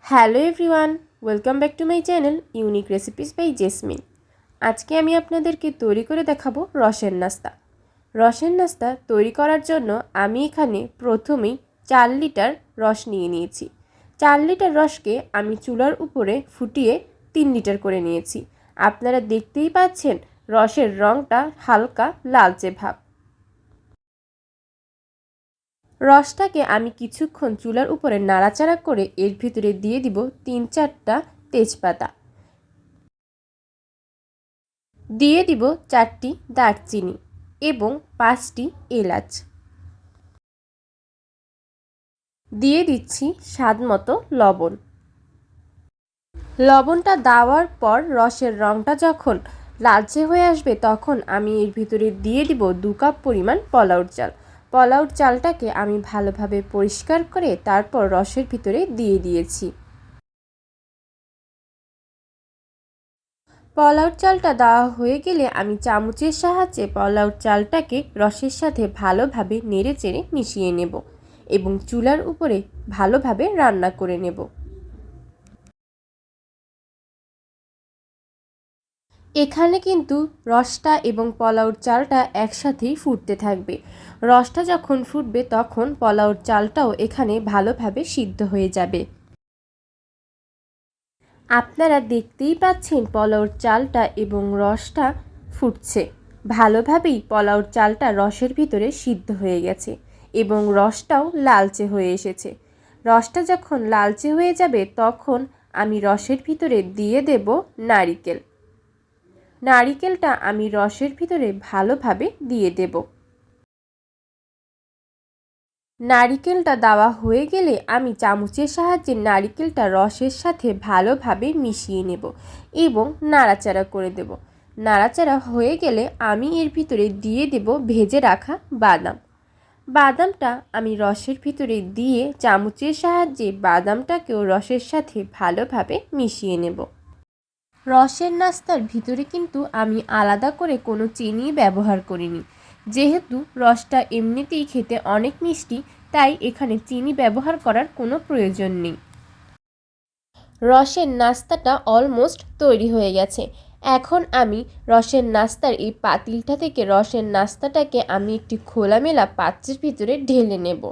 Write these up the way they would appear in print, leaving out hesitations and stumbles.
Hello everyone, welcome back to my channel unique recipes by Jasmine. আজকে আমি আপনাদেরকে তৈরি করে দেখাবো রসের নাস্তা। রসের নাস্তা তৈরি করার জন্য আমি এখানে প্রথমেই 4 লিটার রস নিয়ে নিয়েছি। 4 লিটার রসকে আমি চুলার উপরে ফুটিয়ে 3 লিটার করে নিয়েছি। আপনারা দেখতেই পাচ্ছেন রসের রঙটা হালকা লালচে ভাব। রসটাকে আমি কিছুক্ষণ চুলার উপরে নাড়াচাড়া করে এর ভিতরে দিয়ে দিব 3-4টা তেজপাতা, দিয়ে দিব 4টি দারচিনি এবং 5টি এলাচ, দিয়ে দিচ্ছি স্বাদ মতো লবণ। লবণটা দেওয়ার পর রসের রঙটা যখন লালচে হয়ে আসবে তখন আমি এর ভিতরে দিয়ে দিব 2 কাপ পরিমাণ পোলাওর চাল। পোলাওর চালটাকে আমি ভালোভাবে পরিষ্কার করে তারপর রসের ভিতরে দিয়ে দিয়েছি। পোলাওর চালটা দেওয়া হয়ে গেলে আমি চামচের সাহায্যে পোলাওর চালটাকে রসের সাথে ভালোভাবে নেড়েচেড়ে মিশিয়ে নেব এবং চুলার উপরে ভালোভাবে রান্না করে নেব। এখানে কিন্তু রসটা এবং পোলাওর চালটা একসাথেই ফুটতে থাকবে। রসটা যখন ফুটবে তখন পোলাওর চালটাও এখানে ভালোভাবে সিদ্ধ হয়ে যাবে। আপনারা দেখতেই পাচ্ছেন পোলাওর চালটা এবং রসটা ফুটছে। ভালোভাবেই পোলাওর চালটা রসের ভিতরে সিদ্ধ হয়ে গেছে এবং রসটাও লালচে হয়ে এসেছে। রসটা যখন লালচে হয়ে যাবে তখন আমি রসের ভিতরে দিয়ে দেব নারিকেল। নারিকেলটা আমি রসের ভিতরে ভালোভাবে দিয়ে দেব। নারিকেলটা দেওয়া হয়ে গেলে আমি চামচের সাহায্যে নারিকেলটা রসের সাথে ভালোভাবে মিশিয়ে নেব এবং নাড়াচাড়া করে দেব। নাড়াচাড়া হয়ে গেলে আমি এর ভিতরে দিয়ে দেব ভেজে রাখা বাদাম। বাদামটা আমি রসের ভিতরে দিয়ে চামচের সাহায্যে বাদামটাকেও রসের সাথে ভালোভাবে মিশিয়ে নেব। রসের নাস্তার ভিতরে কিন্তু আমি আলাদা করে কোনো চিনি ব্যবহার করিনি। যেহেতু রসটা এমনিতেই খেতে অনেক মিষ্টি, তাই এখানে চিনি ব্যবহার করার কোনো প্রয়োজন নেই। রসের নাস্তাটা অলমোস্ট তৈরি হয়ে গেছে। এখন আমি রসের নাস্তার এই পাতিলটা থেকে রসের নাস্তাটাকে আমি একটি খোলামেলা পাত্রের ভিতরে ঢেলে নেব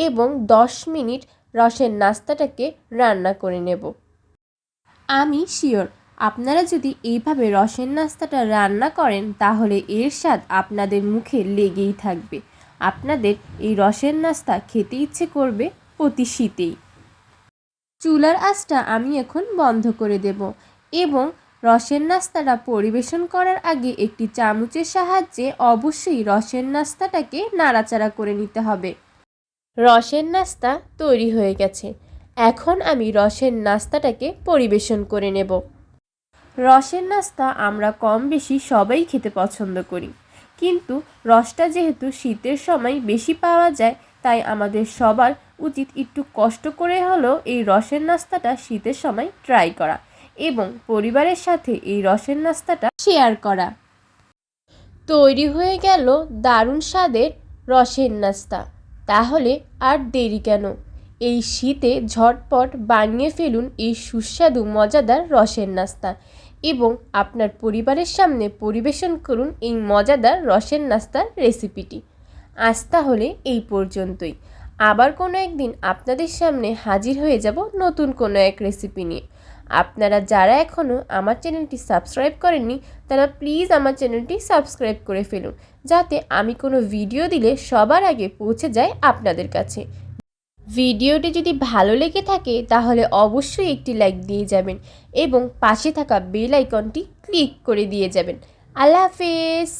এবং 10 মিনিট রসের নাস্তাটাকে রান্না করে নেব। আমি শিওর আপনারা যদি এইভাবে রসের নাস্তাটা রান্না করেন তাহলে এর স্বাদ আপনাদের মুখে লেগেই থাকবে। আপনাদের এই রসের নাস্তা খেতে ইচ্ছে করবে প্রতি শীতেই। চুলার আঁচটা আমি এখন বন্ধ করে দেব এবং রসের নাস্তাটা পরিবেশন করার আগে একটি চামচের সাহায্যে অবশ্যই রসের নাস্তাটাকে নাড়াচাড়া করে নিতে হবে। রসের নাস্তা তৈরি হয়ে গেছে। এখন আমি রসের নাস্তাটাকে পরিবেশন করে নেব। রসের নাস্তা আমরা কম বেশি সবাই খেতে পছন্দ করি, কিন্তু রসটা যেহেতু শীতের সময় বেশি পাওয়া যায় তাই আমাদের সবার উচিত একটু কষ্ট করে হলেও এই রসের নাস্তাটা শীতের সময় ট্রাই করা এবং পরিবারের সাথে এই রসের নাস্তাটা শেয়ার করা। তৈরি হয়ে গেল দারুণ স্বাদের রসের নাস্তা। তাহলে আর দেরি কেন, এই শীতে ঝটপট বানিয়ে ফেলুন এই সুস্বাদু মজাদার রসের নাস্তা এবং আপনার পরিবারের সামনে পরিবেশন করুন এই মজাদার রসের নাস্তার রেসিপিটি। আজ তাহলে এই পর্যন্তই। আবার কোনো একদিন আপনাদের সামনে হাজির হয়ে যাব নতুন কোনো এক রেসিপি নিয়ে। আপনারা যারা এখনও আমার চ্যানেলটি সাবস্ক্রাইব করেননি তারা প্লিজ আমার চ্যানেলটি সাবস্ক্রাইব করে ফেলুন, যাতে আমি কোনো ভিডিও দিলে সবার আগে পৌঁছে যায় আপনাদের কাছে। ভিডিওটি যদি ভালো লেগে থাকে তাহলে অবশ্যই একটি লাইক দিয়ে যাবেন এবং পাশে থাকা বেল আইকনটি ক্লিক করে দিয়ে যাবেন। আল্লাহ হাফেজ।